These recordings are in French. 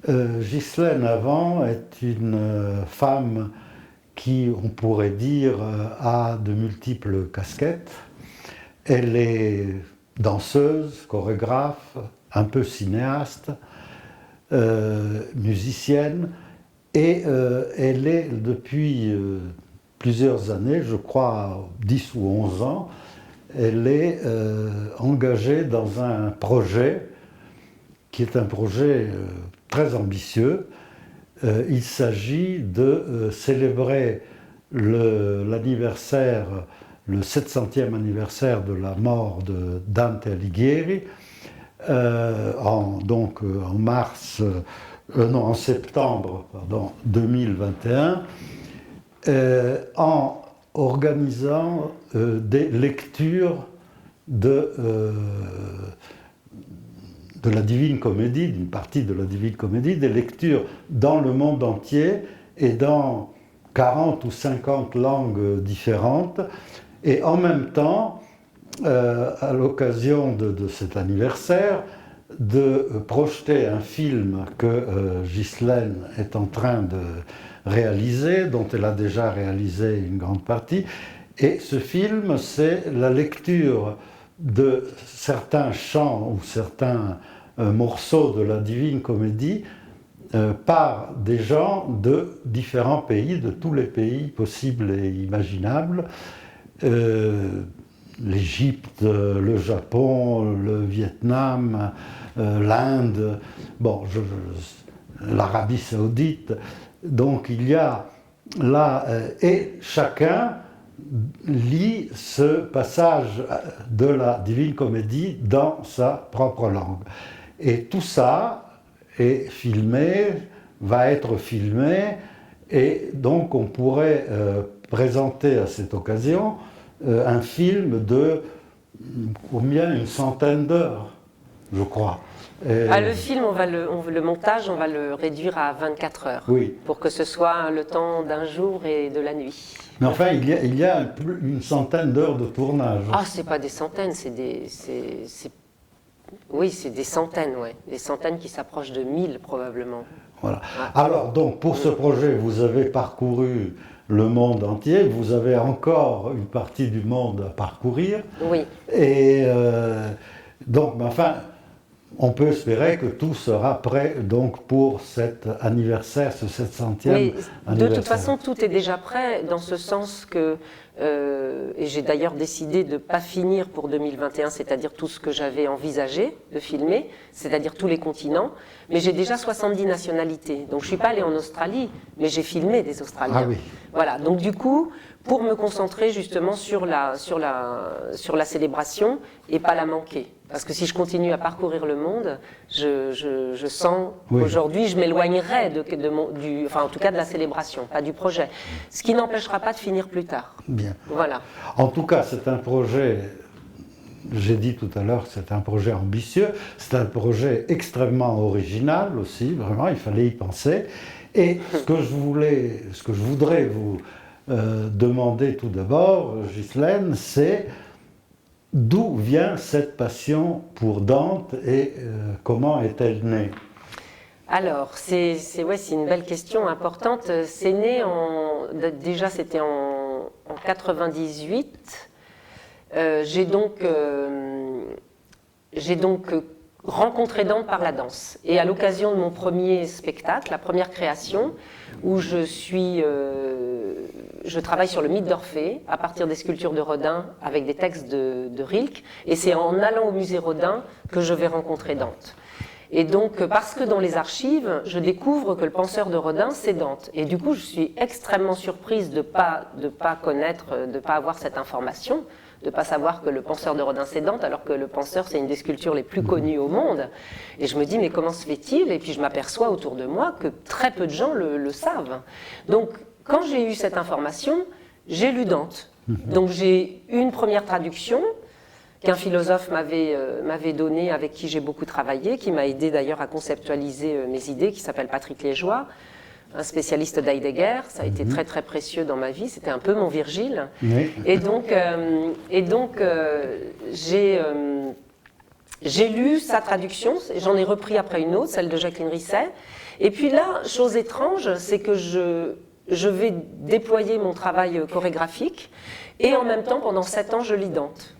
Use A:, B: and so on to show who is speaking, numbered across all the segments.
A: Ghislaine Avant est une femme qui, on pourrait dire, a de multiples casquettes. Elle est danseuse, chorégraphe, un peu cinéaste, musicienne, et elle est depuis plusieurs années, je crois 10 ou 11 ans, elle est engagée dans un projet qui est un projet très ambitieux. Il s'agit de célébrer l'anniversaire, le 700e anniversaire de la mort de Dante Alighieri, en septembre 2021, en organisant des lectures de la Divine Comédie, d'une partie de la Divine Comédie, des lectures dans le monde entier et dans 40 ou 50 langues différentes. Et en même temps, à l'occasion de cet anniversaire, de projeter un film que Ghislaine est en train de réaliser, dont elle a déjà réalisé une grande partie. Et ce film, c'est la lecture de certains chants ou certains morceaux de la Divine Comédie par des gens de différents pays, de tous les pays possibles et imaginables. L'Égypte, le Japon, le Vietnam, l'Inde, l'Arabie Saoudite. Donc il y a là, et chacun lit ce passage de la Divine Comédie dans sa propre langue. Et tout ça est filmé, va être filmé, et donc on pourrait présenter à cette occasion un film de combien, une centaine d'heures, je crois.
B: Le film, le montage, on va le réduire à 24 heures,
A: oui,
B: pour que ce soit le temps d'un jour et de la nuit.
A: Mais enfin, il y a une centaine d'heures de tournage.
B: Ah, c'est pas des centaines, oui, c'est des centaines, ouais. Des centaines qui s'approchent de 1000 probablement.
A: Voilà. Alors, donc, pour ce projet, vous avez parcouru le monde entier, vous avez encore une partie du monde à parcourir.
B: Oui.
A: Et donc, enfin, on peut espérer que tout sera prêt donc, pour cet anniversaire, ce 700e anniversaire.
B: De toute façon, tout est déjà prêt, dans ce sens que, et j'ai d'ailleurs décidé de ne pas finir pour 2021, c'est-à-dire tout ce que j'avais envisagé de filmer, c'est-à-dire tous les continents, mais j'ai déjà 70 nationalités. Donc je ne suis pas allée en Australie, mais j'ai filmé des Australiens.
A: Ah oui.
B: Voilà, donc du coup, pour me concentrer justement sur la célébration et pas la manquer. Parce que si je continue à parcourir le monde, je sens qu'aujourd'hui, je m'éloignerai enfin en tout cas de la célébration, pas du projet. Ce qui n'empêchera pas de finir plus tard.
A: Bien.
B: Voilà.
A: En tout cas, c'est un projet, j'ai dit tout à l'heure que c'est un projet ambitieux, c'est un projet extrêmement original aussi, vraiment, il fallait y penser. Et ce que je voudrais vous demander tout d'abord, Ghislaine, c'est d'où vient cette passion pour Dante et comment est-elle née?
B: Alors, c'est une belle question importante. C'est né déjà c'était en 98. J'ai donc rencontré Dante par la danse. Et à l'occasion de mon premier spectacle, la première création, où je travaille sur le mythe d'Orphée, à partir des sculptures de Rodin, avec des textes de Rilke. Et c'est en allant au musée Rodin que je vais rencontrer Dante. Et donc, parce que dans les archives, je découvre que le penseur de Rodin, c'est Dante. Et du coup, je suis extrêmement surprise de pas connaître, de pas avoir cette information, de pas savoir que le penseur de Rodin, c'est Dante, alors que le penseur, c'est une des sculptures les plus connues au monde. Et je me dis, mais comment se fait-il? Et puis je m'aperçois autour de moi que très peu de gens le savent. Donc, quand j'ai eu cette information, j'ai lu Dante. Donc, j'ai eu une première traduction qu'un philosophe m'avait donné, avec qui j'ai beaucoup travaillé, qui m'a aidé d'ailleurs à conceptualiser mes idées, qui s'appelle Patrick Légeois, un spécialiste d'Heidegger. Ça a été très très précieux dans ma vie, c'était un peu mon Virgile. Oui. Et donc j'ai lu sa traduction, j'en ai repris après une autre, celle de Jacqueline Risset, Et puis là, chose étrange, c'est que je vais déployer mon travail chorégraphique et en même temps, pendant 7 ans, je lis Dante.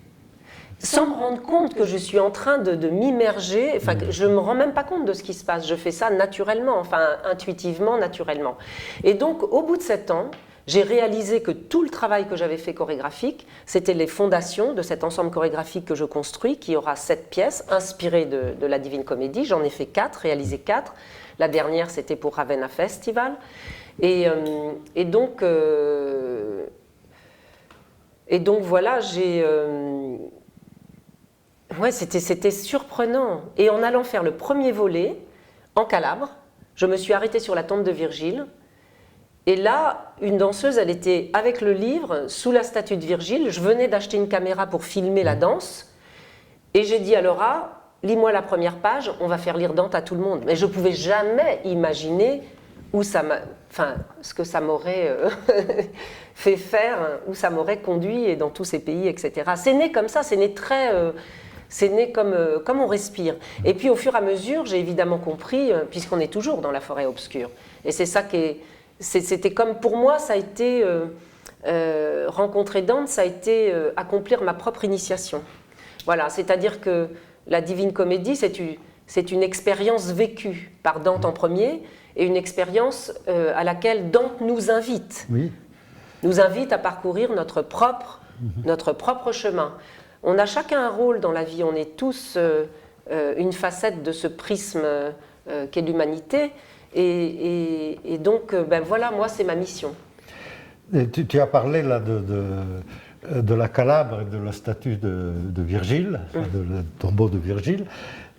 B: Sans me rendre compte que je suis en train de m'immerger, enfin, je ne me rends même pas compte de ce qui se passe. Je fais ça naturellement, enfin, intuitivement, naturellement. Et donc, au bout de 7 ans, j'ai réalisé que tout le travail que j'avais fait chorégraphique, c'était les fondations de cet ensemble chorégraphique que je construis, qui aura 7 pièces, inspirées de la Divine Comédie. J'en ai fait 4, réalisé 4. La dernière, c'était pour Ravenna Festival. Et donc voilà, ouais, c'était surprenant. Et en allant faire le premier volet, en Calabre, je me suis arrêtée sur la tombe de Virgile. Et là, une danseuse, elle était avec le livre, sous la statue de Virgile. Je venais d'acheter une caméra pour filmer la danse. Et j'ai dit à Laura, lis-moi la première page, on va faire lire Dante à tout le monde. Mais je ne pouvais jamais imaginer ce que ça m'aurait fait faire, où ça m'aurait conduit, et dans tous ces pays, etc. C'est né comme ça, c'est né comme on respire. Et puis au fur et à mesure, j'ai évidemment compris, puisqu'on est toujours dans la forêt obscure. Et c'est ça c'était comme pour moi, ça a été rencontrer Dante, ça a été accomplir ma propre initiation. Voilà, c'est-à-dire que la Divine Comédie, c'est une expérience vécue par Dante en premier, et une expérience à laquelle Dante nous invite.
A: Oui.
B: Nous invite à parcourir notre propre chemin. On a chacun un rôle dans la vie, on est tous une facette de ce prisme qu'est l'humanité, et donc ben voilà, moi c'est ma mission.
A: Et tu as parlé là de la Calabre et de la statue de Virgile, de le tombeau de Virgile.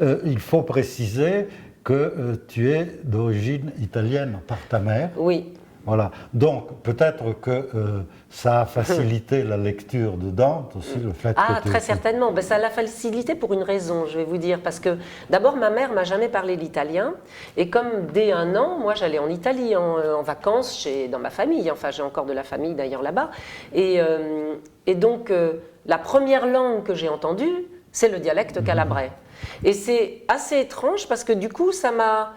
A: Il faut préciser que tu es d'origine italienne par ta mère.
B: Oui.
A: Voilà. Donc peut-être que ça a facilité la lecture de Dante aussi, le fait que
B: très certainement. Ben, ça l'a facilité pour une raison, je vais vous dire. Parce que d'abord, ma mère m'a jamais parlé l'italien. Et comme dès 1 an, moi j'allais en Italie en vacances dans ma famille. Enfin, j'ai encore de la famille d'ailleurs là-bas. Et donc, la première langue que j'ai entendue, c'est le dialecte calabrais. Et c'est assez étrange parce que du coup, ça m'a...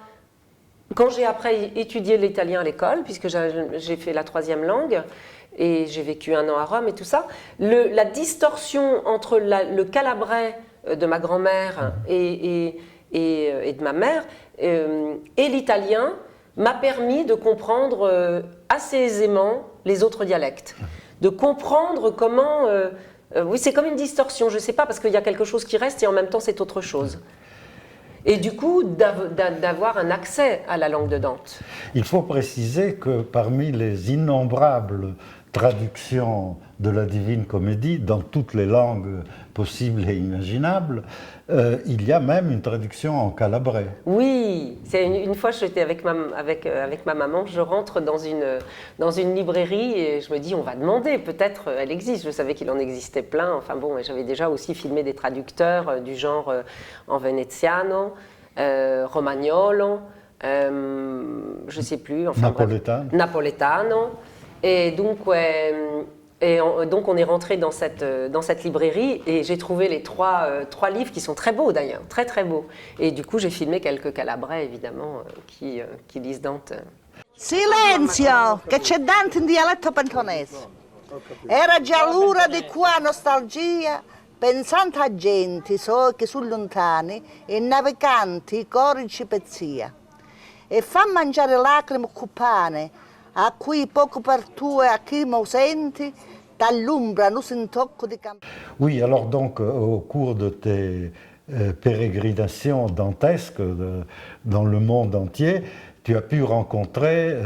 B: Quand j'ai après étudié l'italien à l'école, puisque j'ai fait la 3e langue, et j'ai vécu 1 an à Rome et tout ça, la distorsion entre le calabrais de ma grand-mère et de ma mère et l'italien m'a permis de comprendre assez aisément les autres dialectes. De comprendre comment... oui, c'est comme une distorsion, je ne sais pas, parce qu'il y a quelque chose qui reste et en même temps c'est autre chose. Et du coup, d'avoir un accès à la langue de Dante.
A: Il faut préciser que parmi les innombrables traductions de la Divine Comédie, dans toutes les langues possibles et imaginables, il y a même une traduction en calabrais.
B: Oui, c'est une fois j'étais avec ma maman, je rentre dans une librairie et je me dis on va demander, peut-être elle existe, je savais qu'il en existait plein, enfin bon, et j'avais déjà aussi filmé des traducteurs du genre en veneziano, romagnolo, je sais plus, enfin
A: napoletano.
B: Bref, napoletano, et donc donc on est rentré dans cette librairie et j'ai trouvé les trois livres qui sont très beaux d'ailleurs, très très beaux. Et du coup j'ai filmé quelques calabrais évidemment qui lisent Dante.
C: Silenzio, che c'è Dante in dialetto pentonese. Era già l'ora di qua nostalgia, pensando a gente che sono lontani e naviganti corici pezzia. E fa mangiare lacrime cupane, a cui poco per tu e a chi mo senti, dall'ombra non si tocco di campo.
A: Oui, alors donc au cours de tes pérégrinations dantesques dans le monde entier, tu as pu rencontrer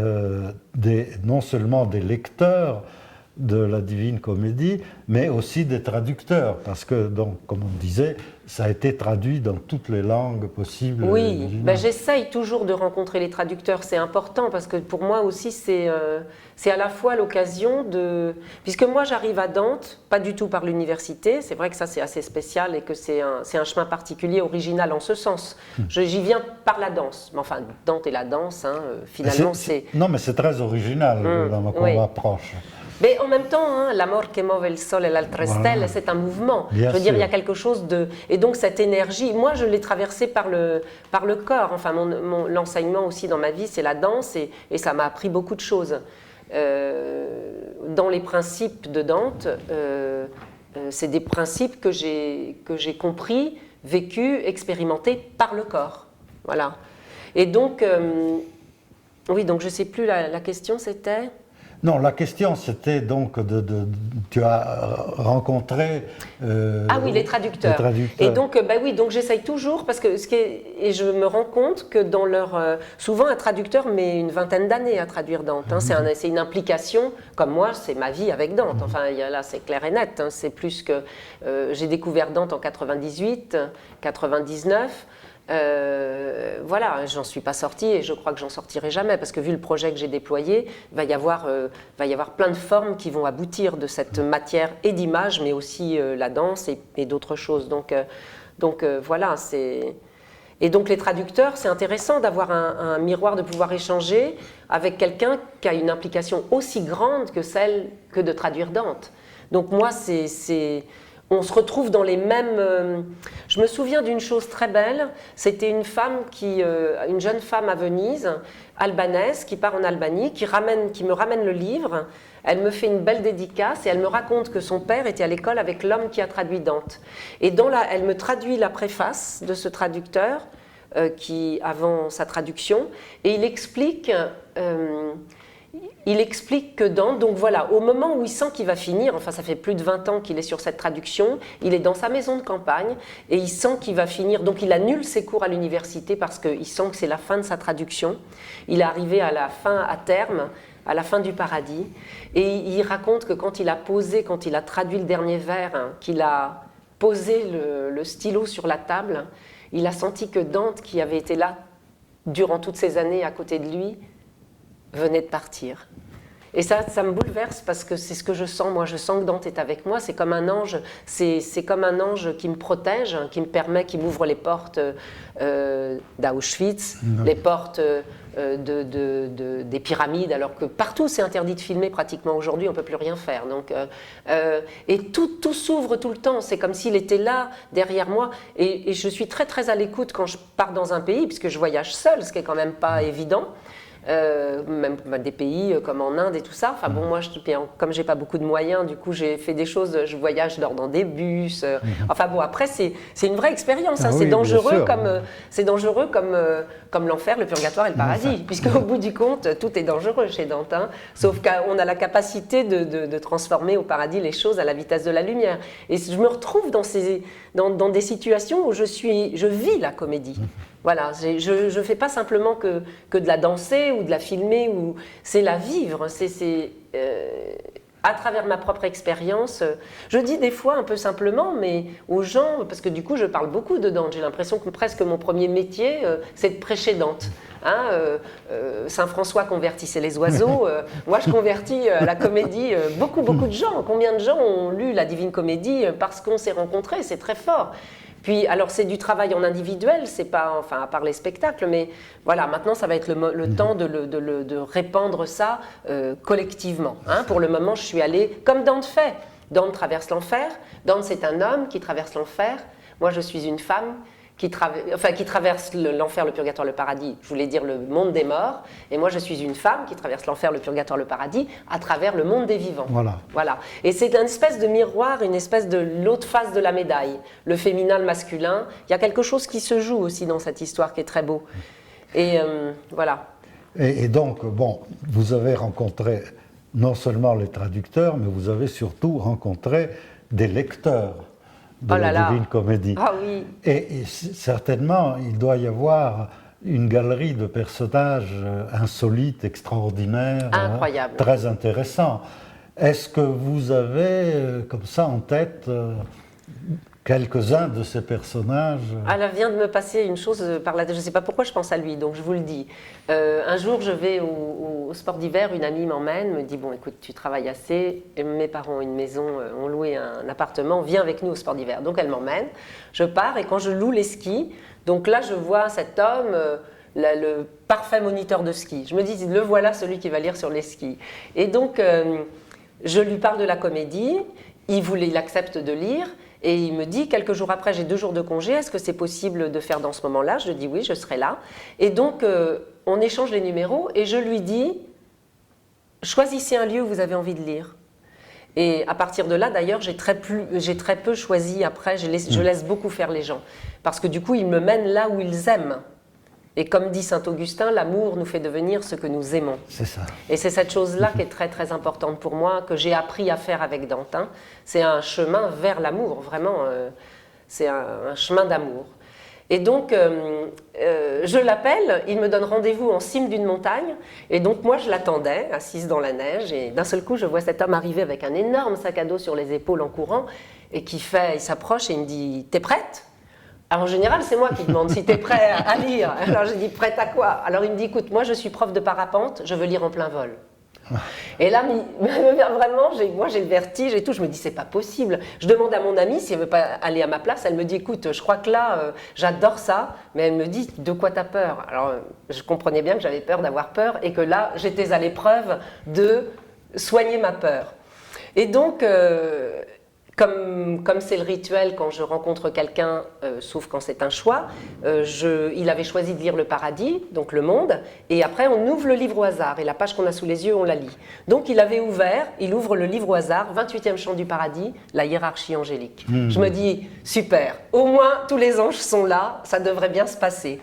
A: non seulement des lecteurs de la Divine Comédie, mais aussi des traducteurs, parce que, donc, comme on disait, ça a été traduit dans toutes les langues possibles.
B: Oui, j'essaye toujours de rencontrer les traducteurs, c'est important, parce que pour moi aussi, c'est à la fois l'occasion de... Puisque moi, j'arrive à Dante, pas du tout par l'université, c'est vrai que ça, c'est assez spécial et que c'est un chemin particulier, original en ce sens. J'y viens par la danse, mais enfin, Dante et la danse, hein, finalement, c'est...
A: Non, mais c'est très original, comme approche.
B: Mais en même temps, hein, l'amor che move il sole e l'altre stelle, c'est un mouvement.
A: Bien
B: je veux dire,
A: sûr.
B: il y a quelque chose de... Et donc cette énergie, moi je l'ai traversée par le corps. Enfin, l'enseignement aussi dans ma vie, c'est la danse et ça m'a appris beaucoup de choses. Dans les principes de Dante, c'est des principes que j'ai compris, vécus, expérimentés par le corps. Voilà. Et donc, oui, donc je ne sais plus, la question c'était...
A: Non, la question c'était donc tu as rencontré
B: ah oui, les traducteurs. Et donc, bah oui, donc j'essaye toujours parce que et je me rends compte que dans leur souvent un traducteur met une vingtaine d'années à traduire Dante. Hein, c'est une implication. Comme moi, c'est ma vie avec Dante. Enfin, là, c'est clair et net. Hein, c'est plus que j'ai découvert Dante en 98, 99. Voilà, j'en suis pas sortie et je crois que j'en sortirai jamais parce que vu le projet que j'ai déployé, il va y avoir plein de formes qui vont aboutir de cette matière et d'image, mais aussi la danse et d'autres choses. Donc voilà, et donc les traducteurs, c'est intéressant d'avoir un miroir, de pouvoir échanger avec quelqu'un qui a une implication aussi grande que celle que de traduire Dante. Donc moi, on se retrouve dans les mêmes... Je me souviens d'une chose très belle, c'était une jeune femme à Venise, albanaise, qui part en Albanie, qui me ramène le livre. Elle me fait une belle dédicace et elle me raconte que son père était à l'école avec l'homme qui a traduit Dante. Et elle me traduit la préface de ce traducteur, avant sa traduction, et il explique que Dante, donc voilà, au moment où il sent qu'il va finir, enfin ça fait plus de 20 ans qu'il est sur cette traduction, il est dans sa maison de campagne et il sent qu'il va finir, donc il annule ses cours à l'université parce qu'il sent que c'est la fin de sa traduction. Il est arrivé à terme, à la fin du paradis, et il raconte que quand il a traduit le dernier vers, hein, qu'il a posé le stylo sur la table, il a senti que Dante, qui avait été là durant toutes ces années à côté de lui, venait de partir. Et ça me bouleverse parce que c'est ce que je sens. Moi, je sens que Dante est avec moi. C'est comme un ange. C'est comme un ange qui me protège, qui m'ouvre les portes d'Auschwitz, les portes des pyramides, alors que partout c'est interdit de filmer pratiquement aujourd'hui. On ne peut plus rien faire. Donc, et tout s'ouvre tout le temps. C'est comme s'il était là derrière moi. Et je suis très très à l'écoute quand je pars dans un pays, puisque je voyage seule, ce qui est quand même pas évident. Même des pays comme en Inde et tout ça. Enfin bon, moi, comme j'ai pas beaucoup de moyens, du coup, j'ai fait des choses. Je voyage, je dors dans des bus. Enfin bon, après, c'est une vraie expérience. Hein, c'est dangereux comme l'enfer, le purgatoire et le paradis, puisque au bout du compte, tout est dangereux chez Dante. Hein, sauf qu'on a la capacité de transformer au paradis les choses à la vitesse de la lumière. Et je me retrouve dans des situations où je vis la comédie. Voilà, je ne fais pas simplement que de la danser ou de la filmer, c'est la vivre, à travers ma propre expérience. Je dis des fois un peu simplement, mais aux gens, parce que du coup je parle beaucoup de Dante, j'ai l'impression que presque mon premier métier, c'est de prêcher Dante. Hein, Saint François convertissait les oiseaux, moi je convertis la comédie, beaucoup de gens. Combien de gens ont lu la Divine Comédie parce qu'on s'est rencontrés, c'est très fort. Puis, alors c'est du travail en individuel, c'est pas, enfin à part les spectacles, mais voilà, maintenant ça va être le temps de répandre ça collectivement. Hein. Pour le moment, je suis allée comme Dante fait. Dante traverse l'enfer. Dante, c'est un homme qui traverse l'enfer. Moi, je suis une femme qui traverse l'enfer, le purgatoire, le paradis, je voulais dire le monde des morts, et moi je suis une femme qui traverse l'enfer, le purgatoire, le paradis, à travers le monde des vivants. Voilà. Et c'est une espèce de miroir, une espèce de l'autre face de la médaille, le féminin, le masculin. Il y a quelque chose qui se joue aussi dans cette histoire qui est très beau. Et voilà.
A: Et donc, bon, vous avez rencontré non seulement les traducteurs, mais vous avez surtout rencontré des lecteurs de la Divine Comédie.
B: Ah oui.
A: Et certainement, il doit y avoir une galerie de personnages insolites, extraordinaires,
B: incroyable,
A: très intéressants. Est-ce que vous avez, comme ça, en tête quelques-uns de ces personnages?
B: Elle vient de me passer une chose par la tête, je ne sais pas pourquoi je pense à lui, donc je vous le dis. Un jour, je vais au sport d'hiver, une amie m'emmène, me dit « Bon, écoute, tu travailles assez, mes parents ont une maison, ont loué un appartement, viens avec nous au sport d'hiver. » Donc elle m'emmène, je pars et quand je loue les skis, donc là je vois cet homme, le parfait moniteur de ski. Je me dis « Le voilà, celui qui va lire sur les skis. » Et donc... Je lui parle de la comédie, il accepte de lire, et il me dit, quelques jours après, j'ai 2 jours de congé, est-ce que c'est possible de faire dans ce moment-là? Je dis oui, je serai là. Et donc, on échange les numéros, et je lui dis, choisissez un lieu où vous avez envie de lire. Et à partir de là, d'ailleurs, j'ai très peu choisi après, je laisse beaucoup faire les gens. Parce que du coup, ils me mènent là où ils aiment. Et comme dit Saint-Augustin, l'amour nous fait devenir ce que nous aimons.
A: C'est ça.
B: Et c'est cette chose-là qui est très très importante pour moi, que j'ai appris à faire avec Dante. C'est un chemin vers l'amour, vraiment, c'est un chemin d'amour. Et donc, je l'appelle, il me donne rendez-vous en cime d'une montagne, et donc moi je l'attendais, assise dans la neige, et d'un seul coup je vois cet homme arriver avec un énorme sac à dos sur les épaules en courant, et il s'approche et il me dit « T'es prête ?» Alors en général, c'est moi qui demande si tu es prêt à lire. Alors j'ai dit, prête à quoi? Alors il me dit, écoute, moi je suis prof de parapente, je veux lire en plein vol. Et là, vraiment, moi j'ai le vertige et tout, je me dis, c'est pas possible. Je demande à mon amie si elle veut pas aller à ma place, elle me dit, écoute, je crois que là, j'adore ça, mais elle me dit, de quoi t'as peur? Alors je comprenais bien que j'avais peur d'avoir peur et que là, j'étais à l'épreuve de soigner ma peur. Et donc... Comme c'est le rituel quand je rencontre quelqu'un, sauf quand c'est un choix, il avait choisi de lire Le Paradis, donc Le Monde, et après on ouvre le livre au hasard, et la page qu'on a sous les yeux, on la lit. Donc il ouvre le livre au hasard, 28e chant du Paradis, la hiérarchie angélique. Je me dis, super, au moins tous les anges sont là, ça devrait bien se passer.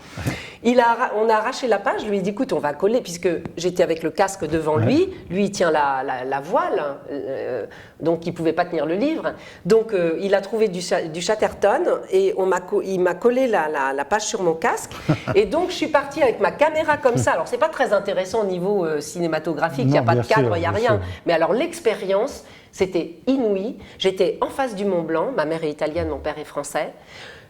B: On a arraché la page, je lui ai dit, écoute, on va coller, puisque j'étais avec le casque devant lui il tient la voile, donc il ne pouvait pas tenir le livre. Donc il a trouvé du Chatterton et il m'a collé la page sur mon casque. Et donc je suis partie avec ma caméra comme ça. Alors c'est pas très intéressant au niveau cinématographique, il n'y a pas de cadre, il n'y a rien. Mais alors l'expérience, c'était inouï. J'étais en face du Mont Blanc, ma mère est italienne, mon père est français.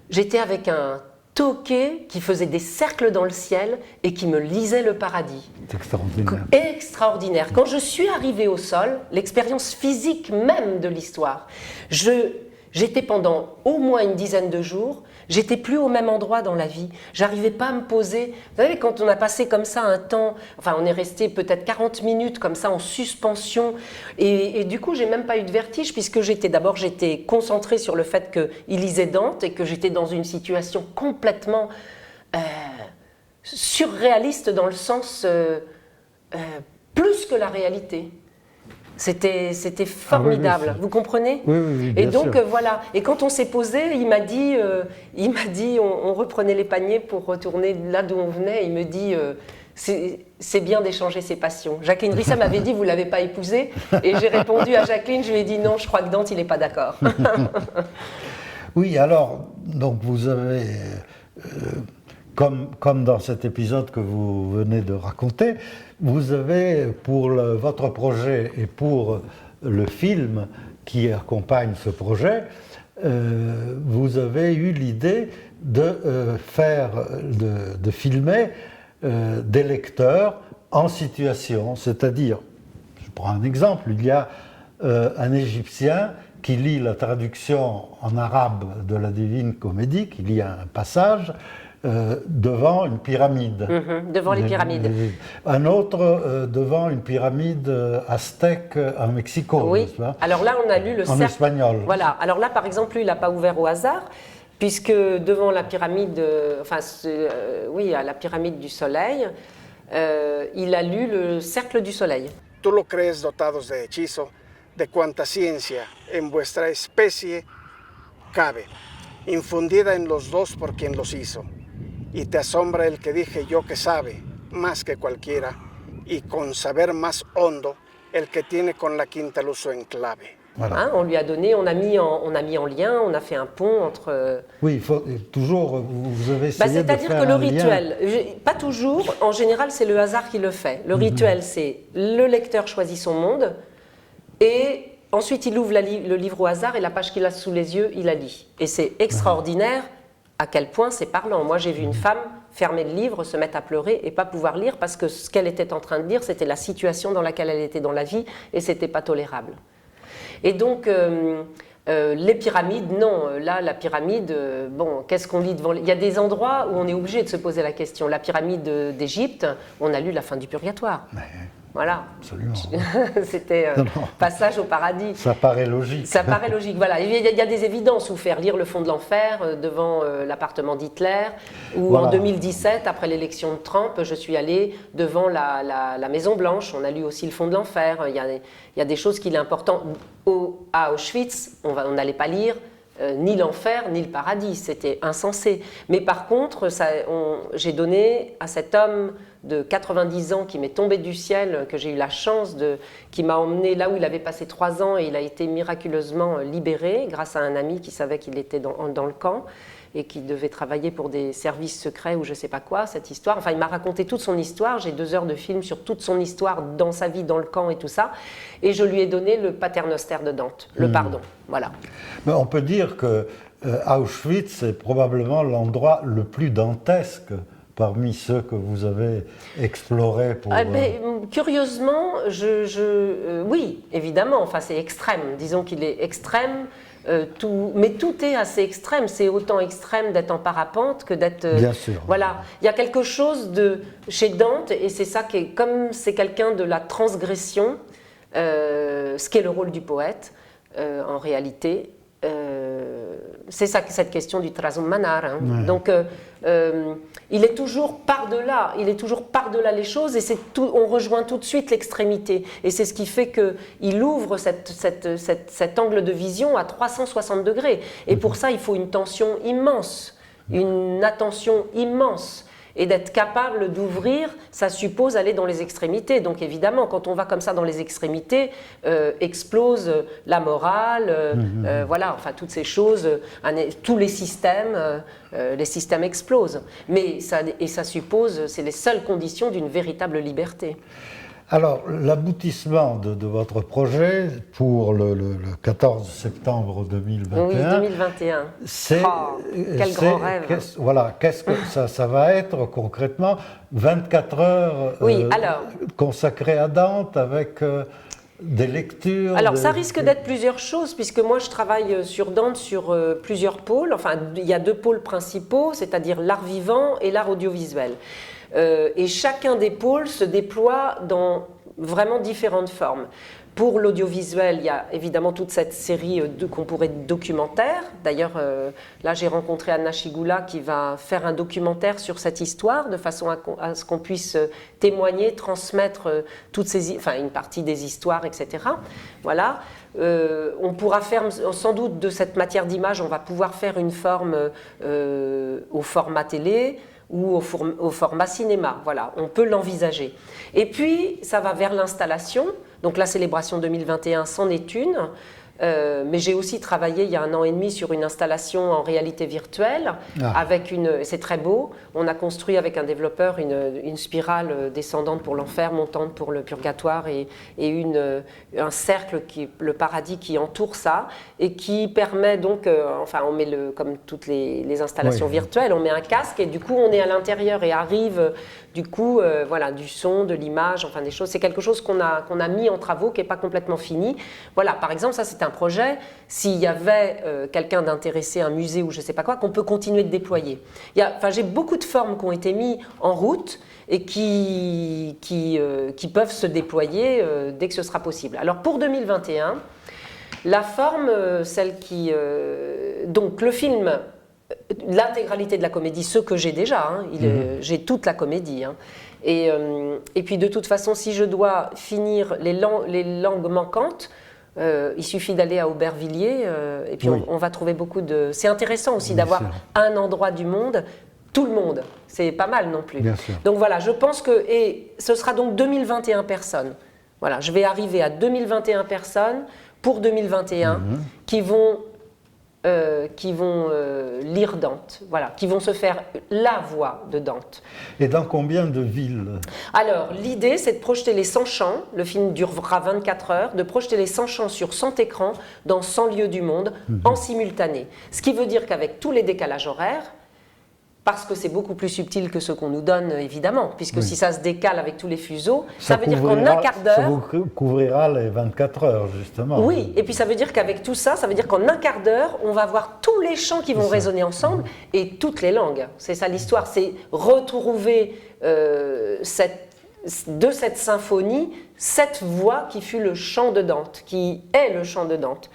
B: J'étais avec un toqué qui faisait des cercles dans le ciel et qui me lisait Le Paradis.
A: C'est extraordinaire.
B: Extraordinaire. Quand je suis arrivée au sol, l'expérience physique même de l'histoire, j'étais pendant au moins une dizaine de jours, j'étais plus au même endroit dans la vie. J'arrivais pas à me poser. Vous savez, quand on a passé comme ça un temps, enfin on est resté peut-être 40 minutes comme ça en suspension, et du coup j'ai même pas eu de vertige puisque j'étais concentrée sur le fait qu'il lisait Dante et que j'étais dans une situation complètement surréaliste dans le sens plus que la réalité. C'était formidable,
A: oui,
B: vous comprenez?
A: Oui,
B: et
A: bien
B: donc
A: sûr.
B: voilà, et quand on s'est posé, il m'a dit on reprenait les paniers pour retourner là d'où on venait, il me dit c'est bien d'échanger ses passions. Jacqueline Risset m'avait dit vous l'avez pas épousé, et j'ai répondu à Jacqueline, je lui ai dit non, je crois que Dante il n'est pas d'accord.
A: Oui, alors, donc vous avez, comme dans cet épisode que vous venez de raconter, vous avez, pour votre projet et pour le film qui accompagne ce projet, vous avez eu l'idée de filmer des lecteurs en situation, c'est-à-dire, je prends un exemple, il y a un Égyptien qui lit la traduction en arabe de la Divine Comédie, qui lit un passage devant une pyramide.
B: Devant les pyramides.
A: Un autre devant une pyramide aztèque à Mexico.
B: Oui, alors là on a lu le
A: en espagnol.
B: Voilà, alors là par exemple lui il n'a pas ouvert au hasard, puisque devant la pyramide, à la pyramide du soleil, il a lu le cercle du soleil.
D: Tú lo crees dotados de hechizo, de cuanta ciencia en vuestra especie cabe, infundida en los dos por quien los hizo. Y te asombra el que dije yo que sabe más que cualquiera, y con saber más hondo el que tiene con la quinta luz su enclave.
A: Voilà.
B: On lui a donné, on a mis en lien, on a fait un pont entre...
A: Oui, toujours, vous avez essayé de
B: c'est-à-dire
A: faire
B: que le
A: un
B: rituel,
A: lien.
B: pas toujours, en général c'est le hasard qui le fait. Le rituel, c'est le lecteur choisit son monde, et ensuite il ouvre le livre au hasard, et la page qu'il a sous les yeux, il la lit. Et c'est extraordinaire à quel point c'est parlant. Moi j'ai vu une femme fermer le livre, se mettre à pleurer et pas pouvoir lire parce que ce qu'elle était en train de lire, c'était la situation dans laquelle elle était dans la vie, et c'était pas tolérable. Et donc, les pyramides, non. Là, la pyramide, qu'est-ce qu'on lit devant... Il y a des endroits où on est obligé de se poser la question. La pyramide d'Égypte, on a lu la fin du purgatoire. Voilà.
A: Absolument.
B: C'était passage au paradis.
A: Ça paraît logique.
B: Ça paraît logique, voilà. Il y a des évidences où faire lire Le Fond de l'Enfer devant l'appartement d'Hitler, ou
A: voilà.
B: En 2017, après l'élection de Trump, je suis allée devant la Maison Blanche. On a lu aussi Le Fond de l'Enfer. Il y a des choses qu'il est important. À Auschwitz, on n'allait pas lire ni l'enfer ni le paradis, c'était insensé. Mais par contre, j'ai donné à cet homme de 90 ans qui m'est tombé du ciel, que j'ai eu la chance qui m'a emmené là où il avait passé 3 ans, et il a été miraculeusement libéré grâce à un ami qui savait qu'il était dans le camp et qui devait travailler pour des services secrets ou je ne sais pas quoi, cette histoire. Enfin, il m'a raconté toute son histoire. J'ai 2 heures de film sur toute son histoire dans sa vie, dans le camp et tout ça. Et je lui ai donné le Paternoster de Dante, le pardon. Voilà.
A: Mais on peut dire que Auschwitz est probablement l'endroit le plus dantesque parmi ceux que vous avez explorés pour...
B: Curieusement, oui, évidemment. Enfin, c'est extrême. Disons qu'il est extrême. Mais tout est assez extrême. C'est autant extrême d'être en parapente que d'être.
A: Bien sûr.
B: Voilà. Il y a quelque chose chez Dante, et c'est ça qui est, comme c'est quelqu'un de la transgression, ce qui est le rôle du poète, en réalité. C'est ça, cette question du trasummanar. Hein.
A: Ouais.
B: Donc, il est toujours par-delà, les choses, et on rejoint tout de suite l'extrémité. Et c'est ce qui fait qu'il ouvre cet angle de vision à 360 degrés. Et pour ça, il faut une tension immense, une attention immense. Et d'être capable d'ouvrir, ça suppose aller dans les extrémités. Donc évidemment, quand on va comme ça dans les extrémités, explose la morale, voilà, enfin toutes ces choses, tous les systèmes explosent. Mais ça suppose, c'est les seules conditions d'une véritable liberté.
A: Alors, l'aboutissement de votre projet pour le 14 septembre 2021,
B: oui, 2021.
A: c'est...
B: quel grand rêve.
A: Voilà, qu'est-ce que ça va être concrètement? 24 heures consacrées à Dante avec des lectures?
B: Alors, ça risque d'être plusieurs choses, puisque moi, je travaille sur Dante sur plusieurs pôles. Enfin, il y a 2 pôles principaux, c'est-à-dire l'art vivant et l'art audiovisuel. Et chacun des pôles se déploie dans vraiment différentes formes. Pour l'audiovisuel, il y a évidemment toute cette série qu'on pourrait documentaire. D'ailleurs, là, j'ai rencontré Anna Chigula qui va faire un documentaire sur cette histoire, de façon à ce qu'on puisse témoigner, transmettre une partie des histoires, etc. Voilà. On pourra faire, sans doute, de cette matière d'image, on va pouvoir faire une forme au format télé, ou au format cinéma, voilà, on peut l'envisager. Et puis, ça va vers l'installation, donc la célébration 2021, c'en est une, mais j'ai aussi travaillé il y a 1 an et demi sur une installation en réalité virtuelle, c'est très beau, on a construit avec un développeur une spirale descendante pour l'enfer, montante pour le purgatoire, et un cercle, le paradis qui entoure ça, et qui permet donc, on met comme toutes les installations virtuelles, on met un casque, et du coup on est à l'intérieur, et arrive du coup, du son, de l'image, enfin des choses. C'est quelque chose qu'on a mis en travaux, qui n'est pas complètement fini. Voilà, par exemple, ça c'est un projet, s'il y avait quelqu'un d'intéressé, un musée ou je ne sais pas quoi, qu'on peut continuer de déployer. J'ai beaucoup de formes qui ont été mises en route et qui peuvent se déployer dès que ce sera possible. Alors pour 2021, la forme, donc le film... L'intégralité de la comédie, ce que j'ai déjà, j'ai toute la comédie. Hein. Et puis de toute façon, si je dois finir les langues manquantes, il suffit d'aller à Aubervilliers et puis on va trouver beaucoup de... C'est intéressant aussi d'avoir un endroit du monde, tout le monde, c'est pas mal non plus. Donc voilà, je pense que... Et ce sera donc 2021 personnes. Voilà, je vais arriver à 2021 personnes pour 2021 qui vont lire Dante, voilà, qui vont se faire la voix de Dante.
A: Et dans combien de villes?
B: Alors, l'idée, c'est de projeter les 100 chants, le film durera 24 heures, de projeter les 100 chants sur 100 écrans dans 100 lieux du monde en simultané. Ce qui veut dire qu'avec tous les décalages horaires, parce que c'est beaucoup plus subtil que ce qu'on nous donne, évidemment, puisque si ça se décale avec tous les fuseaux, ça veut dire qu'en un quart d'heure...
A: Ça vous couvrira les 24 heures, justement.
B: Oui, et puis ça veut dire qu'avec tout ça, ça veut dire qu'en un quart d'heure, on va voir tous les chants qui vont résonner ensemble, et toutes les langues. C'est ça l'histoire, c'est retrouver de cette symphonie cette voix qui fut le chant de Dante, qui est le chant de Dante.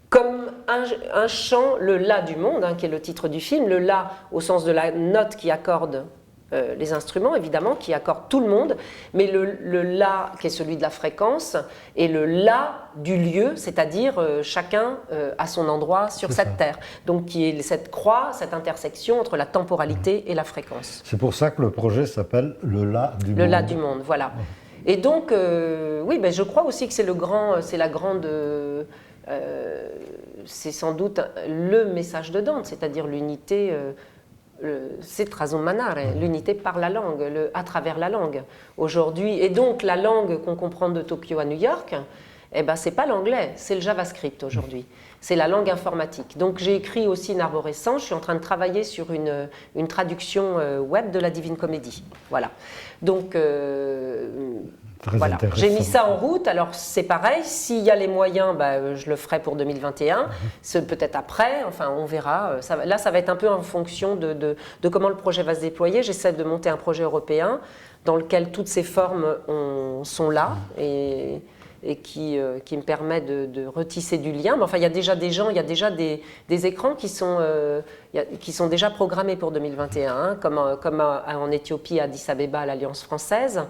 B: Comme un chant, le La du monde, hein, qui est le titre du film, le La au sens de la note qui accorde les instruments, évidemment, qui accorde tout le monde, mais le La qui est celui de la fréquence, et le La du lieu, c'est-à-dire chacun à son endroit sur cette terre. Donc qui est cette croix, cette intersection entre la temporalité et la fréquence.
A: C'est pour ça que le projet s'appelle le La du monde.
B: Le La du monde, voilà. Et donc, oui, ben, je crois aussi que c'est la grande... c'est sans doute le message de Dante, c'est-à-dire l'unité, c'est Trasum Manare, l'unité par la langue, à travers la langue. Aujourd'hui, et donc la langue qu'on comprend de Tokyo à New York, eh ben, c'est pas l'anglais, c'est le JavaScript aujourd'hui. C'est la langue informatique. Donc j'ai écrit aussi une arborescence, je suis en train de travailler sur une traduction web de la Divine Comédie. Voilà. Donc voilà. J'ai mis ça en route, alors c'est pareil, s'il y a les moyens, bah, je le ferai pour 2021, peut-être après, enfin on verra. Là ça va être un peu en fonction de comment le projet va se déployer. J'essaie de monter un projet européen dans lequel toutes ces formes sont là et qui me permet de retisser du lien. Mais enfin, il y a déjà des gens, il y a déjà des écrans qui sont déjà programmés pour 2021, hein, comme en Éthiopie, à Addis Abeba, à l'Alliance française.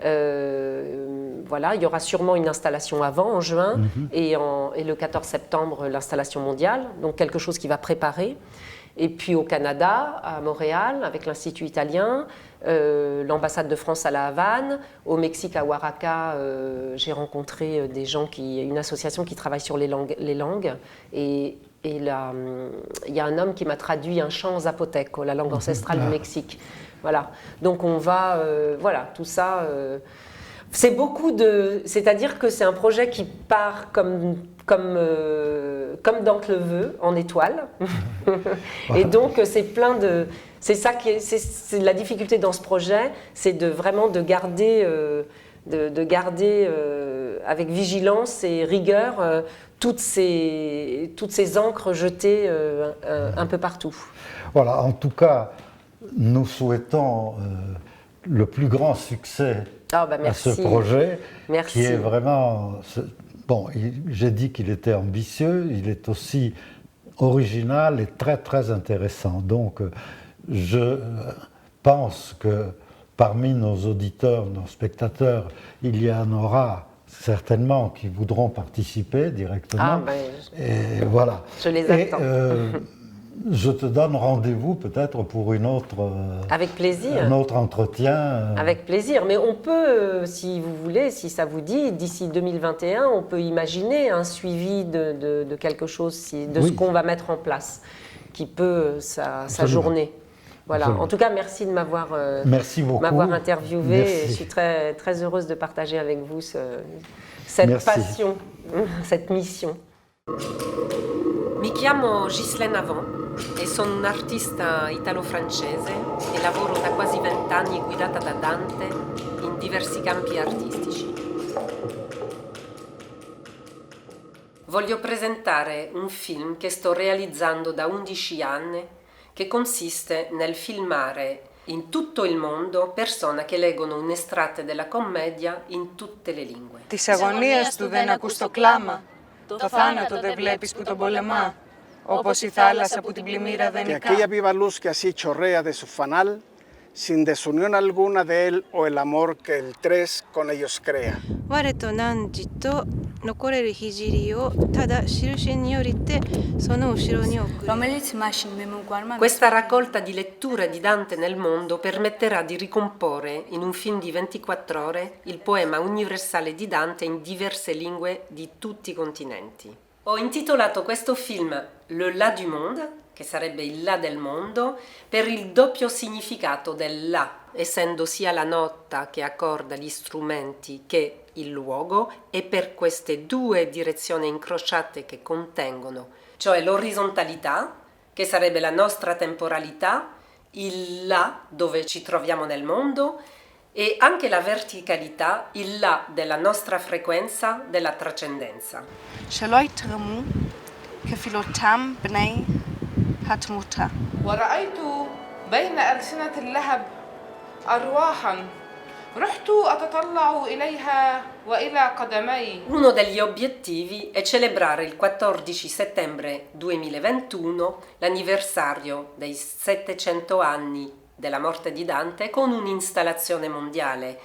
B: Voilà, il y aura sûrement une installation avant, en juin, et le 14 septembre, l'installation mondiale, donc quelque chose qui va préparer. Et puis au Canada, à Montréal, avec l'Institut italien, l'ambassade de France à La Havane, au Mexique, à Oaxaca, j'ai rencontré des gens, une association qui travaille sur les langues. Et là, il y a un homme qui m'a traduit un chant zapoteco, la langue ancestrale du Mexique. Voilà. Donc on va, voilà, tout ça. C'est c'est-à-dire que c'est un projet qui part comme Dante le veut, en étoile. Et donc c'est plein de. C'est ça qui c'est la difficulté dans ce projet, c'est vraiment de garder, avec vigilance et rigueur toutes ces encres jetées un peu partout.
A: Voilà, en tout cas, nous souhaitons le plus grand succès à ce projet, qui est vraiment... Bon, j'ai dit qu'il était ambitieux, il est aussi original et très très intéressant. Donc, je pense que parmi nos auditeurs, nos spectateurs, il y en aura certainement qui voudront participer directement. Et voilà.
B: Je les attends.
A: Je te donne rendez-vous peut-être pour une autre.
B: Avec plaisir.
A: Un autre entretien.
B: Avec plaisir. Mais on peut, si vous voulez, si ça vous dit, d'ici 2021, on peut imaginer un suivi de quelque chose, ce qu'on va mettre en place, qui peut sa journée. Voilà. Absolument. En tout cas, merci de m'avoir interviewé. Et je suis très, très heureuse de partager avec vous cette passion, cette mission. Mi chiamo Ghislaine Avant e sono un'artista italo-francese e lavoro da quasi 20 anni guidata da Dante in diversi campi artistici. Voglio presentare un film che sto realizzando da 11 anni che consiste nel filmare in tutto il mondo persone che leggono un estratto della commedia in tutte le lingue.
E: Της αγωνίας του δεν ακούς το κλάμα, το θάνατο δεν βλέπεις που τον πολεμά, όπως η θάλασσα που την πλημμύρα δεν νικά.
D: Que aquella viva luz que así chorrea de su fanal, sin desunión alguna de él o el amor que el tres con ellos crea.
E: 我と汝と残れる聖をただ印によりてその後ろに送る。
B: Questa raccolta di letture di Dante nel mondo permetterà di ricomporre in un film di 24 ore il poema universale di Dante in diverse lingue di tutti i continenti. Ho intitolato questo film Le La du monde, che sarebbe il La del mondo, per il doppio significato del La, essendo sia la nota che accorda gli strumenti che il luogo, e per queste due direzioni incrociate che contengono, cioè l'orizzontalità, che sarebbe la nostra temporalità, il là dove ci troviamo nel mondo, e anche la verticalità, il là della nostra frequenza, della trascendenza.
E: שלא יתרמו כפילותם בני התמותה.
F: ورأيت بين ألسنة اللهب أرواحا رحت أتطلع إليها وإلى قدمي.
B: Uno degli obiettivi è celebrare il 14 settembre 2021 l'anniversario dei 700 anni della morte di Dante con un'installazione mondiale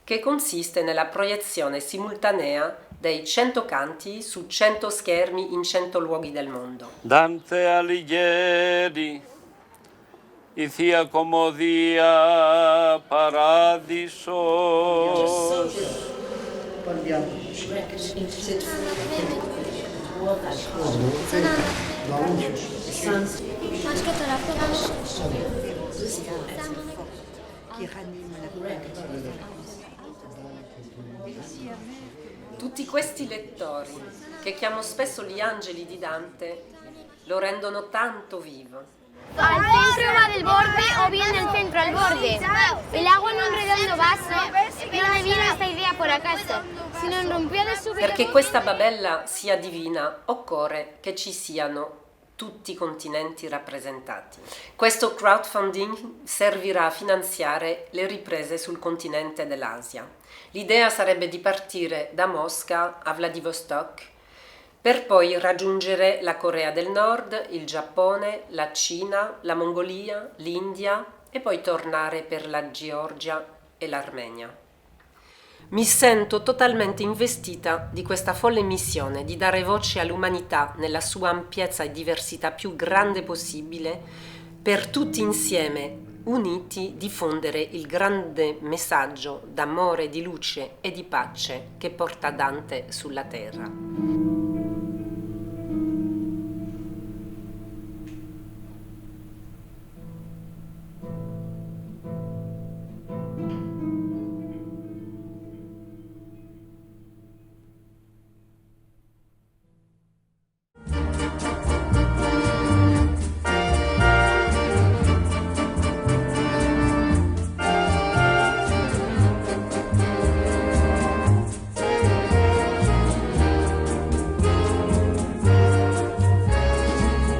B: che consiste nella proiezione simultanea dei 100 canti su 100 schermi in 100 luoghi del mondo.
G: Dante Alighieri, y Thea Comodia Paradiso.
B: Tutti questi lettori, che chiamo spesso gli angeli di Dante, lo rendono tanto vivo.
H: Al centro va del borde o bien del centro al borde. El agua en un redondo vaso no me vino esta idea por acaso, sino irrumpió de su...
B: Perché questa Babella sia divina, occorre che ci siano tutti i continenti rappresentati. Questo crowdfunding servirà a finanziare le riprese sul continente dell'Asia. L'idea sarebbe di partire da Mosca a Vladivostok per poi raggiungere la Corea del Nord, il Giappone, la Cina, la Mongolia, l'India e poi tornare per la Georgia e l'Armenia. Mi sento totalmente investita di questa folle missione di dare voce all'umanità nella sua ampiezza e diversità più grande possibile, per tutti insieme, uniti, diffondere il grande messaggio d'amore, di luce e di pace che porta Dante sulla terra.